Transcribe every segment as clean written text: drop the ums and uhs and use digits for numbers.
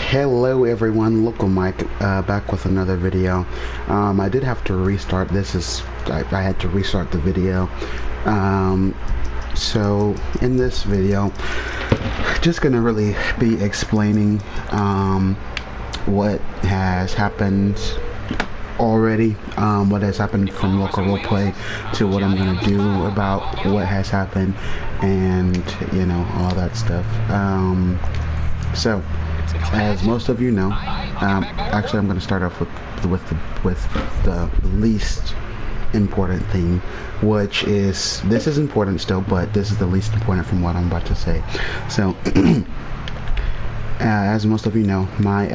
Hello everyone, Local Mike, back with another video. I did have to restart. I had to restart the video. So in this video, just gonna really be explaining what has happened already, what has happened from Local Roleplay to what I'm gonna do about what has happened, and all that stuff. So as most of you know, actually I'm going to start off with the least important thing, which is, this is important still, but this is the least important from what I'm about to say. So as most of you know, my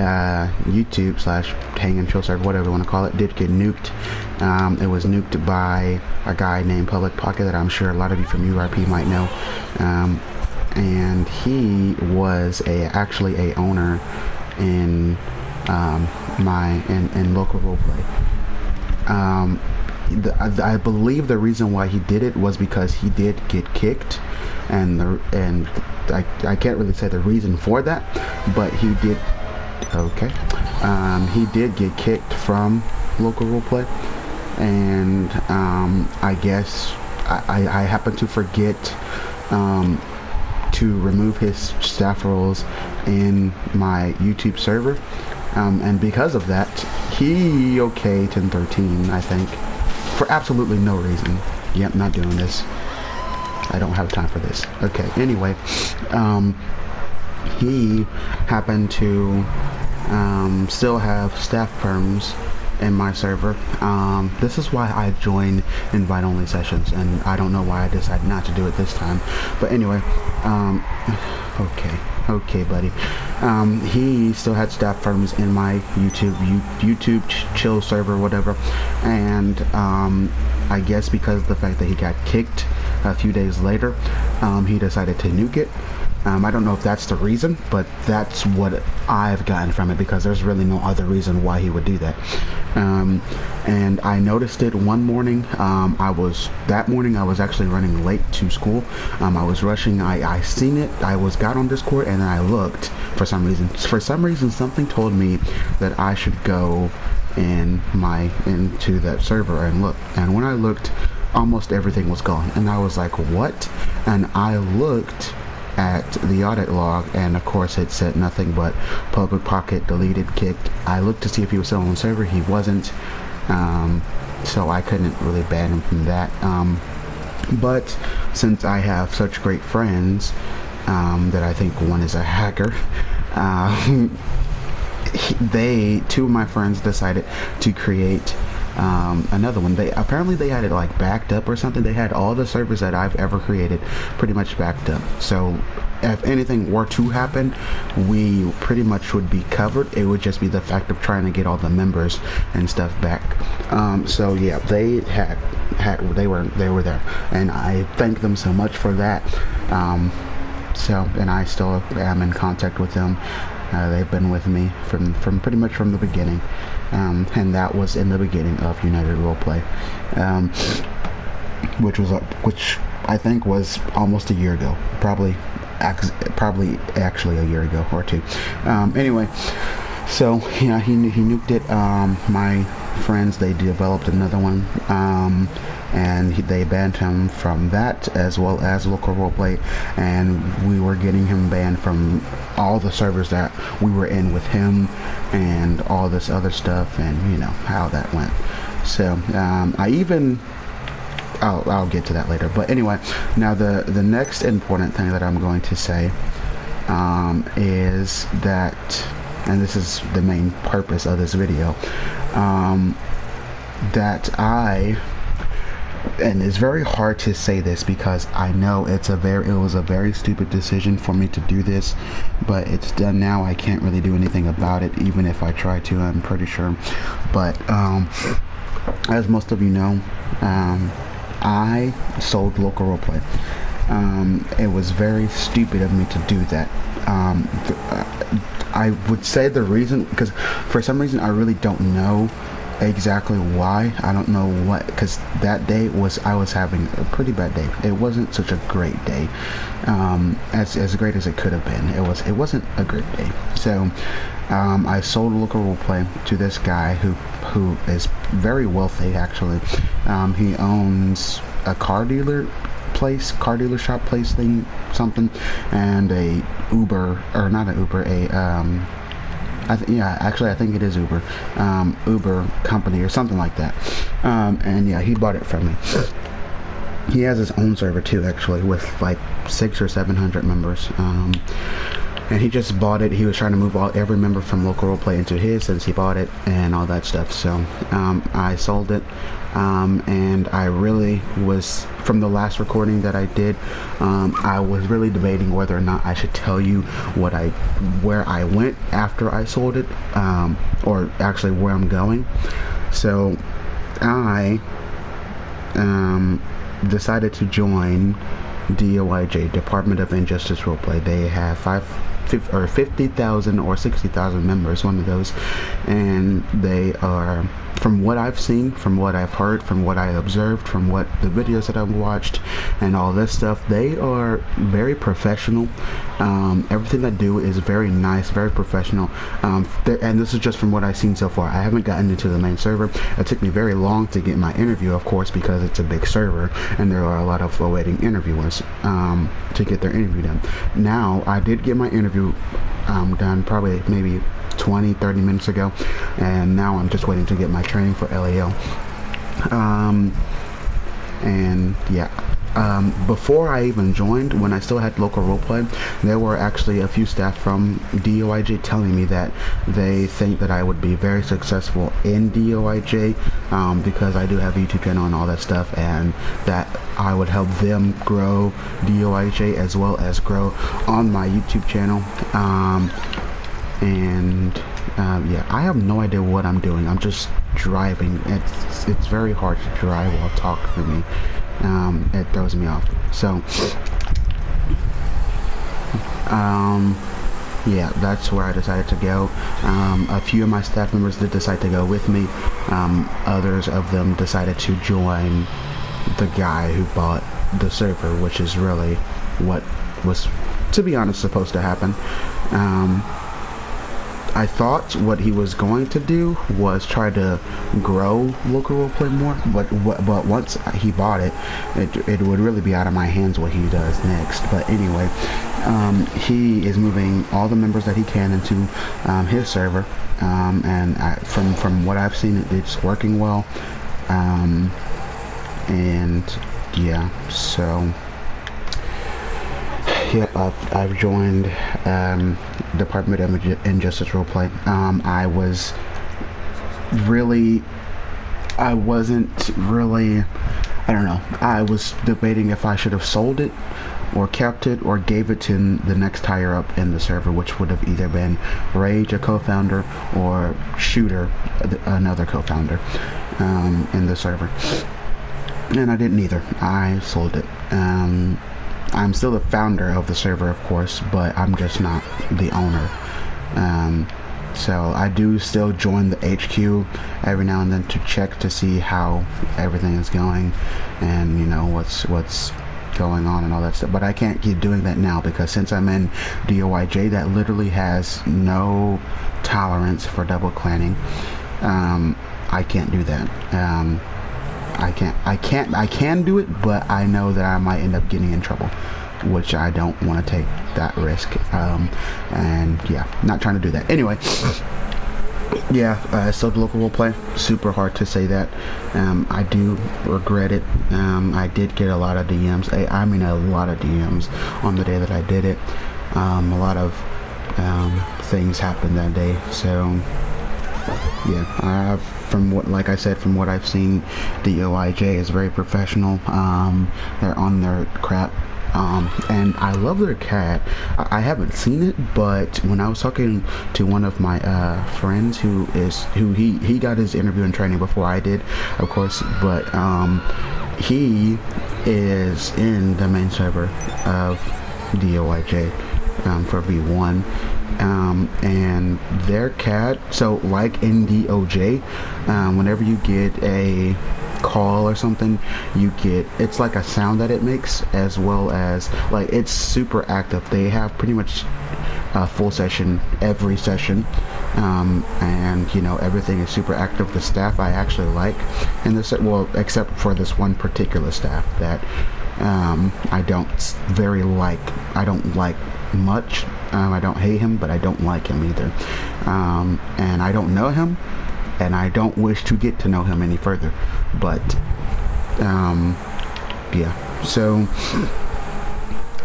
YouTube / hang and chill server, whatever you want to call it, did get nuked. It was nuked by a guy named Public Pocket that I'm sure a lot of you from URP might know. And he was actually a owner in in Local Roleplay. I believe the reason why he did it was because he did get kicked, and I can't really say the reason for that, but he did. Okay, he did get kicked from Local Roleplay, and I guess I happen to forget to remove his staff roles in my YouTube server, and because of that, he okayed 1013, I think, for absolutely no reason. Yep, not doing this. I don't have time for this. Okay, anyway, he happened to still have staff perms in my server. This is why I joined invite-only sessions, and I don't know why I decided not to do it this time. But anyway, okay, buddy. He still had staff firms in my YouTube chill server, whatever, and I guess because of the fact that he got kicked a few days later, he decided to nuke it. I don't know if that's the reason, but that's what I've gotten from it, because there's really no other reason why he would do that. And I noticed it one morning. That morning I was actually running late to school. I was rushing. I seen it. Got on Discord, and then I looked for some reason. For some reason, something told me that I should go into that server and look. And when I looked, almost everything was gone. And I was like, what? And I looked at the audit log, and of course it said nothing but Public Pocket deleted, kicked. I looked to see if he was still on the server. He wasn't, so I couldn't really ban him from that. But since I have such great friends, that I think one is a hacker, two of my friends decided to create another one. They had it like backed up or something. They had all the servers that I've ever created pretty much backed up, so if anything were to happen, we pretty much would be covered. It would just be the fact of trying to get all the members and stuff back. So yeah, they were there, and I thank them so much for that. And I still am in contact with them. They've been with me from pretty much from the beginning, and that was in the beginning of United Roleplay, which I think was almost a year ago, probably actually a year ago or two. Anyway, so yeah, he nuked it. My friends, they developed another one, and they banned him from that, as well as Local Roleplay, and we were getting him banned from all the servers that we were in with him, and all this other stuff, and you know how that went. So I'll get to that later. But anyway, now the next important thing that I'm going to say is that, and this is the main purpose of this video, and it's very hard to say this because I know it was a very stupid decision for me to do this, but it's done now. I can't really do anything about it, even if I try to, I'm pretty sure. But as most of you know, I sold Local Roleplay. It was very stupid of me to do that. I would say the reason, because for some reason I really don't know exactly why. I don't know what, because that day I was having a pretty bad day. It wasn't such a great day, as great as it could have been. It wasn't a great day. So I sold local roleplay to this guy who is very wealthy actually. He owns a car dealer shop place thing, something, and a Uber, or not an Uber, I think it is Uber, Uber company or something like that. And yeah, he bought it from me. He has his own server too, actually, with like 600 or 700 members. And he just bought it. He was trying to move every member from local roleplay into his since he bought it and all that stuff. So I sold it, and I really was, from the last recording that I did, I was really debating whether or not I should tell you where I went after I sold it, or actually where I'm going. So I decided to join DOIJ, Department of Injustice Roleplay. They have 50,000 or 60,000 members, one of those, and they are, from what I've seen, from what I've heard, from what I observed, from what the videos that I've watched and all this stuff, they are very professional. Everything they do is very nice, very professional, and this is just from what I've seen so far. I haven't gotten into the main server. It took me very long to get my interview, of course, because it's a big server and there are a lot of awaiting interviewers to get their interview done. Now I did get my interview done probably maybe 20-30 minutes ago, and now I'm just waiting to get my training for LAL. And yeah, before I even joined, when I still had local roleplay, there were actually a few staff from DOIJ telling me that they think that I would be very successful in DOIJ, because I do have a YouTube channel and all that stuff, and that I would help them grow DOIJ as well as grow on my YouTube channel. Yeah, I have no idea what I'm doing. I'm just driving. It's very hard to drive while talking to me. It throws me off. So yeah, that's where I decided to go. A few of my staff members did decide to go with me. Others of them decided to join the guy who bought the server, which is really what was, to be honest, supposed to happen. I thought what he was going to do was try to grow local roleplay more, but once he bought it, it would really be out of my hands what he does next. But anyway, he is moving all the members that he can into his server, and from what I've seen, it's working well. And yeah, so yeah, I've joined Department of Injustice Roleplay. I don't know, I was debating if I should have sold it or kept it or gave it to the next higher up in the server, which would have either been Rage, a co-founder, or Shooter, another co-founder, in the server. And I didn't either. I sold it. I'm still the founder of the server, of course, but I'm just not the owner. So I do still join the HQ every now and then to check to see how everything is going, and you know what's going on and all that stuff. But I can't keep doing that now, because since I'm in DOIJ, that literally has no tolerance for double clanning. I can't do that. I can do it, but I know that I might end up getting in trouble, which I don't want to take that risk. And yeah, not trying to do that. Anyway, yeah, so the local roleplay, super hard to say that. I do regret it. I did get a lot of DMs. I mean a lot of DMs on the day that I did it. A lot of things happened that day. So yeah, from what I've seen, the OIJ is very professional. They're on their crap. And I love their cat. I haven't seen it, but when I was talking to one of my friends who he got his interview and training before I did, of course, but he is in the main server of DOIJ, for V1. And their cat, so like in DOJ, whenever you get a call or something, you get, it's like a sound that it makes, as well as like it's super active. They have pretty much a full session every session, and everything is super active. The staff I actually like, and this, well, except for this one particular staff that I don't like much. I don't hate him, but I don't like him either, and I don't know him, and I don't wish to get to know him any further. But yeah. So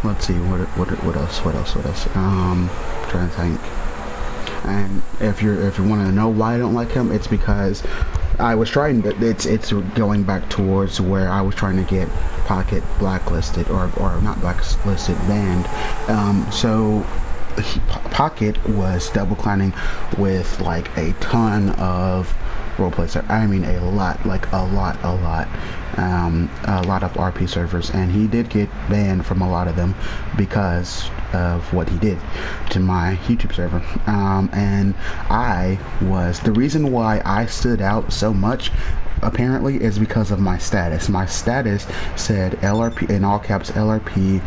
let's see what else. Trying to think. And if you want to know why I don't like him, it's because I was trying to, it's going back towards where I was trying to get Pocket blacklisted, or not blacklisted, banned. So Pocket was double clanning with like a ton of roleplay servers. I mean a lot of RP servers, and he did get banned from a lot of them because of what he did to my YouTube server. And the reason why I stood out so much apparently is because of my status. My status said LRP, in all caps, LRP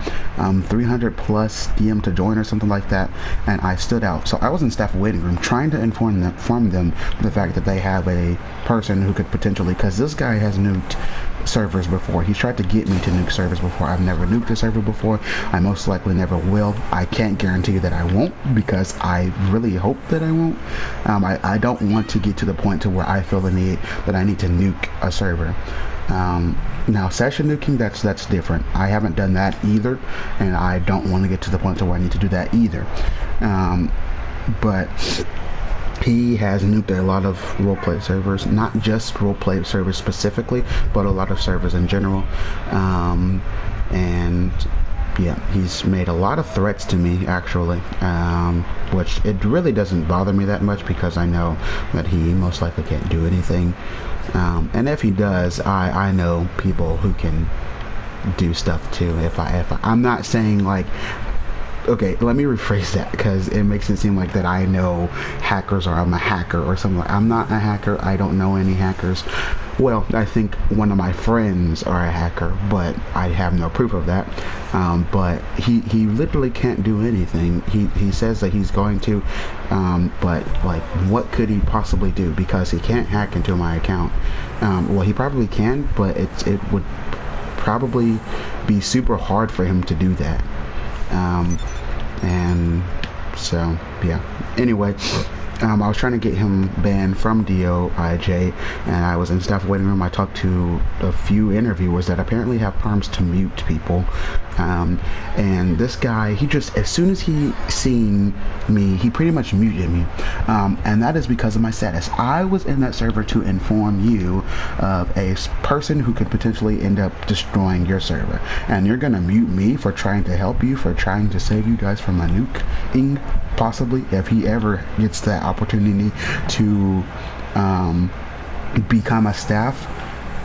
300 plus DM to join or something like that, and I stood out. So I was in staff waiting room trying to inform them the fact that they have a person who could potentially, because this guy has nuked servers before. He's tried to get me to nuke servers before. I've never nuked a server before. I most likely never will. I can't guarantee that I won't, because I really hope that I won't. I don't want to get to the point to where I feel the need that I need to nuke a server. Now session nuking, that's different. I haven't done that either, and I don't want to get to the point to where I need to do that either. But he has nuked a lot of roleplay servers, not just roleplay servers specifically, but a lot of servers in general. And yeah, he's made a lot of threats to me, actually, which it really doesn't bother me that much, because I know that he most likely can't do anything. And if he does, I know people who can do stuff too. If I'm not saying like, okay, let me rephrase that, because it makes it seem like that I know hackers, or I'm a hacker or something. I'm not a hacker. I don't know any hackers. Well, I think one of my friends are a hacker, but I have no proof of that. But he literally can't do anything. He says that he's going to, but like, what could he possibly do? Because he can't hack into my account. Well, he probably can, but it would probably be super hard for him to do that. And so yeah, anyway, I was trying to get him banned from DOIJ, and I was in staff waiting room. I talked to a few interviewers that apparently have perms to mute people, and this guy, he just, as soon as he seen me, he pretty much muted me, and that is because of my status. I was in that server to inform you of a person who could potentially end up destroying your server, and you're gonna mute me for trying to help you, for trying to save you guys from a nuking, possibly, if he ever gets that opportunity to become a staff.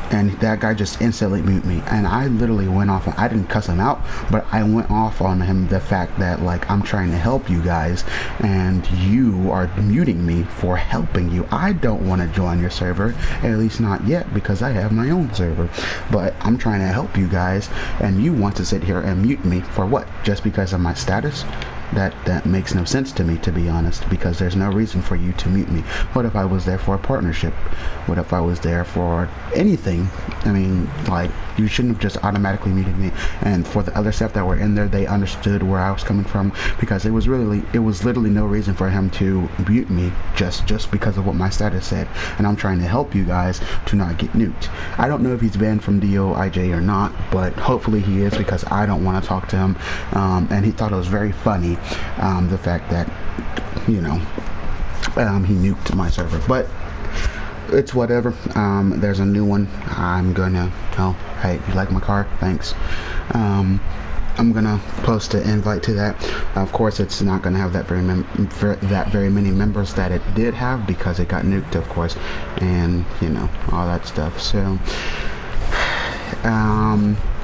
And that guy just instantly muted me, and I literally went off on, I didn't cuss him out, but I went off on him, the fact that like, I'm trying to help you guys and you are muting me for helping you. I don't want to join your server, at least not yet, because I have my own server, but I'm trying to help you guys, and you want to sit here and mute me for what? Just because of my status? That makes no sense to me, to be honest, because there's no reason for you to mute me. What if I was there for a partnership? What if I was there for anything? I mean, like, you shouldn't have just automatically muted me. And for the other staff that were in there, they understood where I was coming from, because it was literally no reason for him to mute me just because of what my status said. And I'm trying to help you guys to not get nuked. I don't know if he's banned from DOIJ or not, but hopefully he is, because I don't want to talk to him. And he thought it was very funny, the fact that, he nuked my server. But it's whatever. There's a new one. I'm gonna, oh, hey, you like my car? Thanks. I'm gonna post an invite to that. Of course, it's not gonna have that very many members that it did have, because it got nuked, of course, and all that stuff. So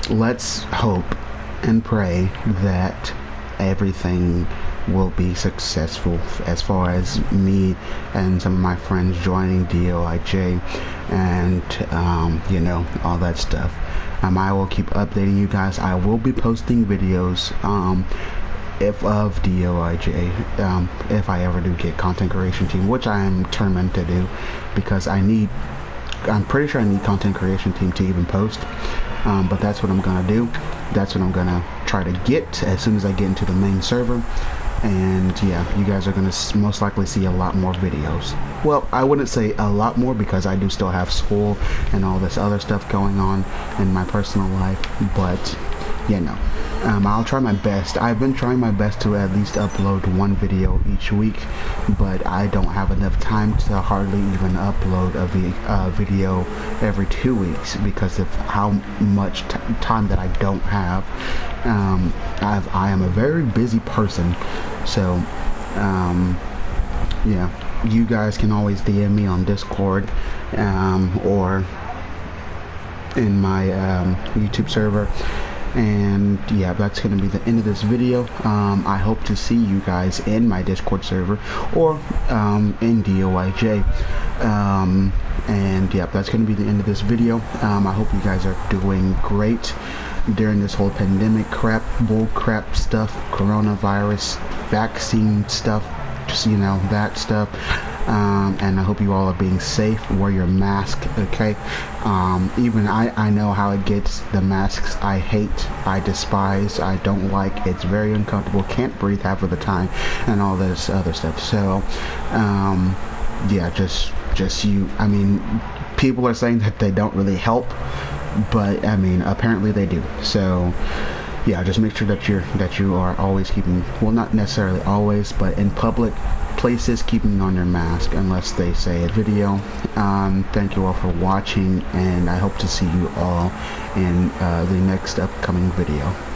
let's hope and pray that everything will be successful as far as me and some of my friends joining DOIJ and you know, all that stuff. I will keep updating you guys. I will be posting videos if of DOIJ, if I ever do get content creation team, which I am determined to do, because I'm pretty sure I need content creation team to even post. But that's what I'm gonna do. That's what I'm gonna try to get as soon as I get into the main server. And yeah, you guys are gonna most likely see a lot more videos. Well, I wouldn't say a lot more, because I do still have school and all this other stuff going on in my personal life, but you know, I'll try my best. I've been trying my best to at least upload one video each week, but I don't have enough time to hardly even upload a video every 2 weeks because of how much time that I don't have. I am a very busy person, so yeah, you guys can always DM me on Discord or in my YouTube server. And yeah, that's gonna be the end of this video. I hope to see you guys in my Discord server or in DOIJ. And yeah, that's gonna be the end of this video. I hope you guys are doing great during this whole pandemic bull crap stuff, coronavirus, vaccine stuff, just, you know, that stuff. And I hope you all are being safe. Wear your mask, okay? Even I know how it gets. The masks I hate, I despise, I don't like. It's very uncomfortable. Can't breathe half of the time, and all this other stuff. So, yeah, just you. I mean, people are saying that they don't really help, but I mean, apparently they do. So yeah, just make sure that you are always keeping, well, not necessarily always, but in public places, keeping on your mask unless they say a video. Thank you all for watching, and I hope to see you all in the next upcoming video.